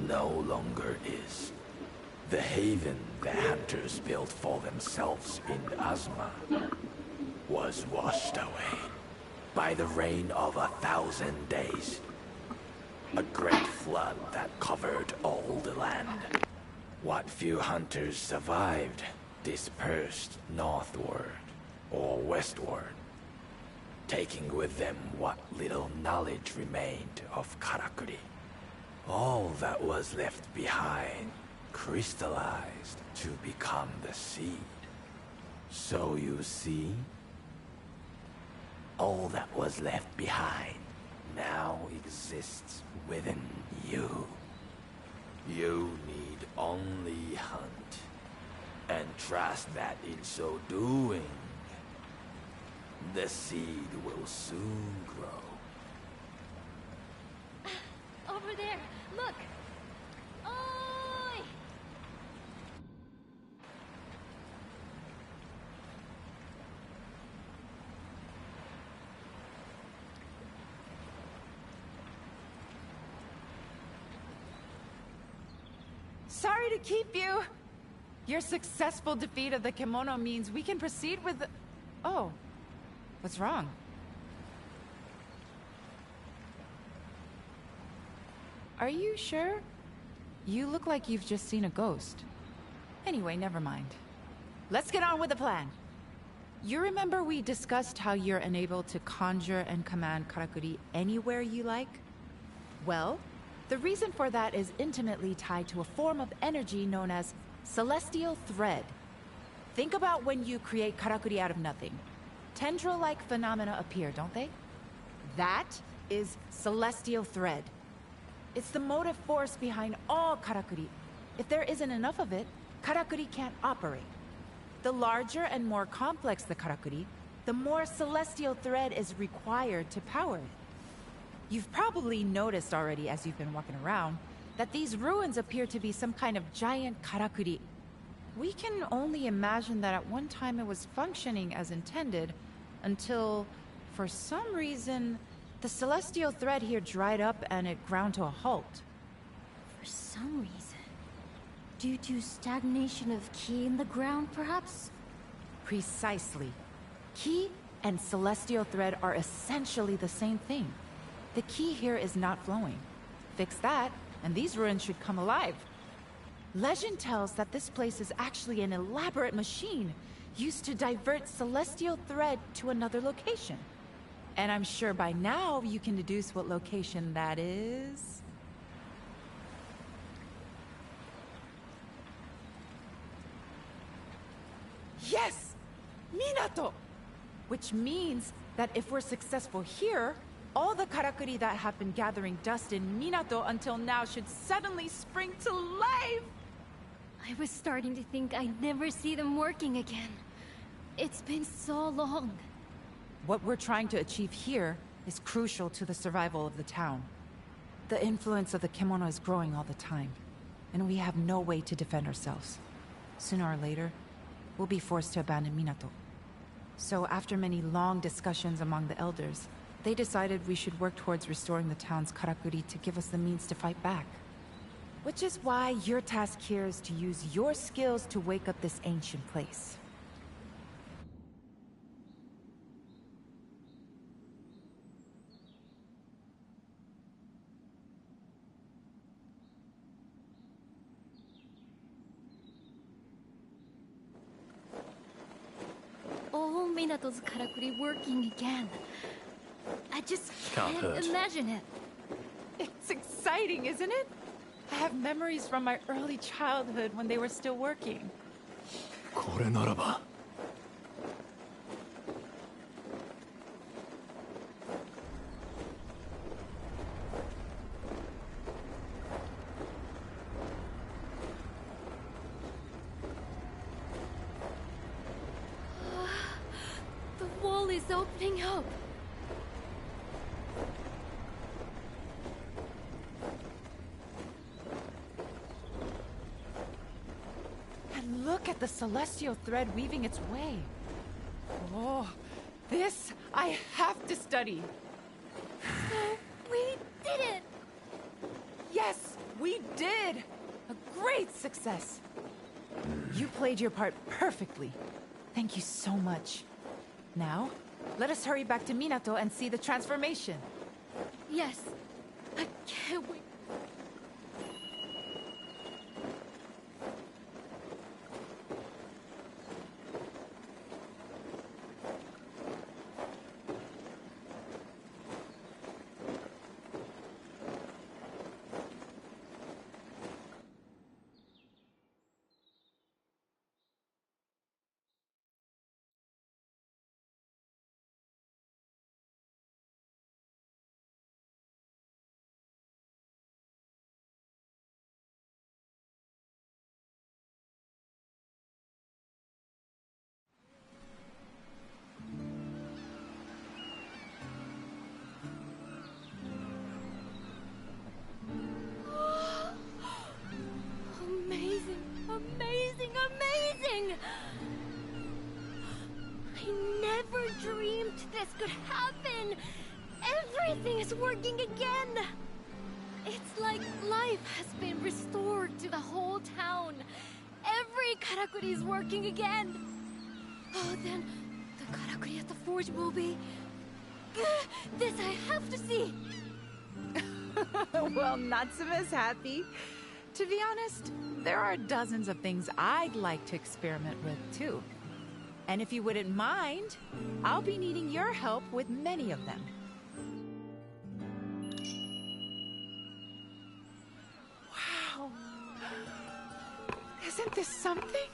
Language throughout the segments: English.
no longer is. The haven the hunters built for themselves in Azuma was washed away by the rain of 1,000 days. A great flood that covered all the land. What few hunters survived dispersed northward or westward, taking with them what little knowledge remained of Karakuri. All that was left behind crystallized to become the seed. So you see, all that was left behind now exists within you. You need only hunt, and trust that in so doing, the seed will soon grow. Over there, look! Oi! Sorry to keep you. Your successful defeat of the Kemono means we can proceed with the... Oh. What's wrong? Are you sure? You look like you've just seen a ghost. Anyway, never mind. Let's get on with the plan. You remember we discussed how you're enabled to conjure and command Karakuri anywhere you like? Well, the reason for that is intimately tied to a form of energy known as celestial thread. Think about when you create Karakuri out of nothing. Tendril-like phenomena appear, don't they? That is celestial thread. It's the motive force behind all Karakuri. If there isn't enough of it, Karakuri can't operate. The larger and more complex the Karakuri, the more celestial thread is required to power it. You've probably noticed already as you've been walking around that these ruins appear to be some kind of giant Karakuri. We can only imagine that at one time it was functioning as intended until, for some reason, the celestial thread here dried up and it ground to a halt. For some reason. Due to stagnation of ki in the ground, perhaps? Precisely. Ki and celestial thread are essentially the same thing. The ki here is not flowing. Fix that, and these ruins should come alive. Legend tells that this place is actually an elaborate machine used to divert celestial thread to another location. And I'm sure by now you can deduce what location that is. Yes! Minato! Which means that if we're successful here, all the Karakuri that have been gathering dust in Minato until now should suddenly spring to life! I was starting to think I'd never see them working again. It's been so long. What we're trying to achieve here is crucial to the survival of the town. The influence of the Kemono is growing all the time, and we have no way to defend ourselves. Sooner or later, we'll be forced to abandon Minato. So after many long discussions among the elders, they decided we should work towards restoring the town's Karakuri to give us the means to fight back. Which is why your task here is to use your skills to wake up this ancient place. All Minato's Karakuri working again. I just can't imagine it. It's exciting, isn't it? I have memories from my early childhood when they were still working. これならば The wall is opening up. And look at the celestial thread weaving its way. Oh, this I have to study. So, we did it! Yes, We did! A great success! You played your part perfectly. Thank you so much. Now, let us hurry back to Minato and see the transformation. Yes. I can't wait. Amazing, amazing, amazing! I never dreamed this could happen! Everything is working again! It's like life has been restored to the whole town. Every karakuri is working again. Oh, then the karakuri at the forge will be... This I have to see! Well, Natsume's happy. To be honest, there are dozens of things I'd like to experiment with, too. And if you wouldn't mind, I'll be needing your help with many of them. Wow. Isn't this something?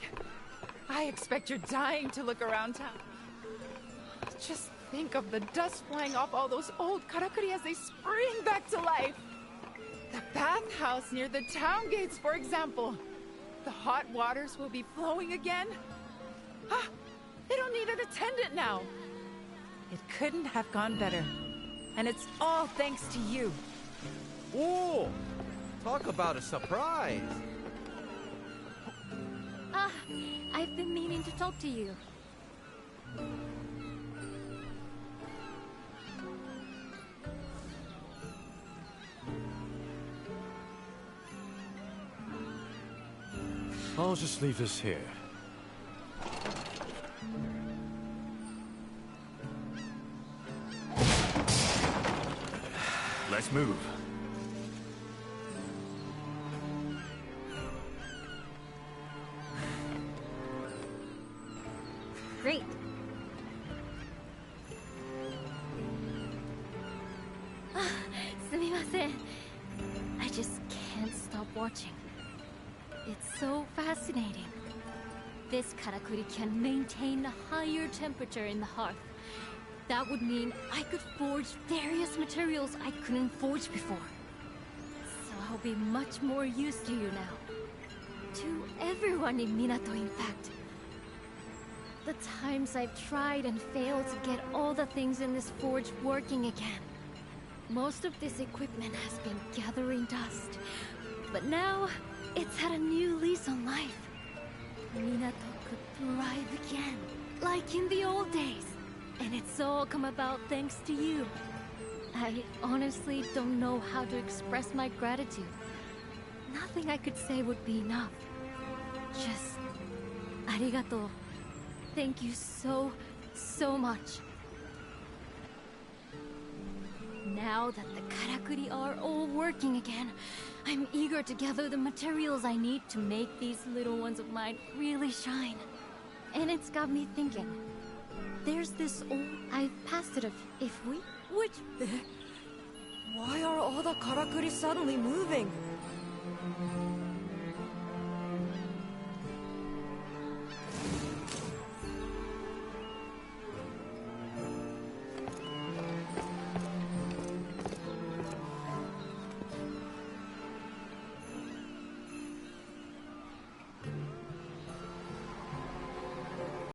I expect you're dying to look around town. Just think of the dust flying off all those old karakuri as they spring back to life. The bathhouse near the town gates, for example. The hot waters will be flowing again. Ah, they don't need an attendant now. It couldn't have gone better. And it's all thanks to you. Ooh! Talk about a surprise! Ah, I've been meaning to talk to you. I'll just leave this here. Let's move. Great. Ah, すみません. I just can't stop watching. It's so fascinating. This karakuri can maintain a higher temperature in the hearth. That would mean I could forge various materials I couldn't forge before. So I'll be much more used to you now. To everyone in Minato, in fact. The times I've tried and failed to get all the things in this forge working again. Most of this equipment has been gathering dust. But now, it's had a new lease on life. Minato could thrive again, like in the old days. And it's all come about thanks to you. I honestly don't know how to express my gratitude. Nothing I could say would be enough. Just... arigato. Thank you so, so much. Now that the karakuri are all working again, I'm eager to gather the materials I need to make these little ones of mine really shine. And it's got me thinking. There's this old... I've passed it if we... Which... Why are all the karakuri suddenly moving?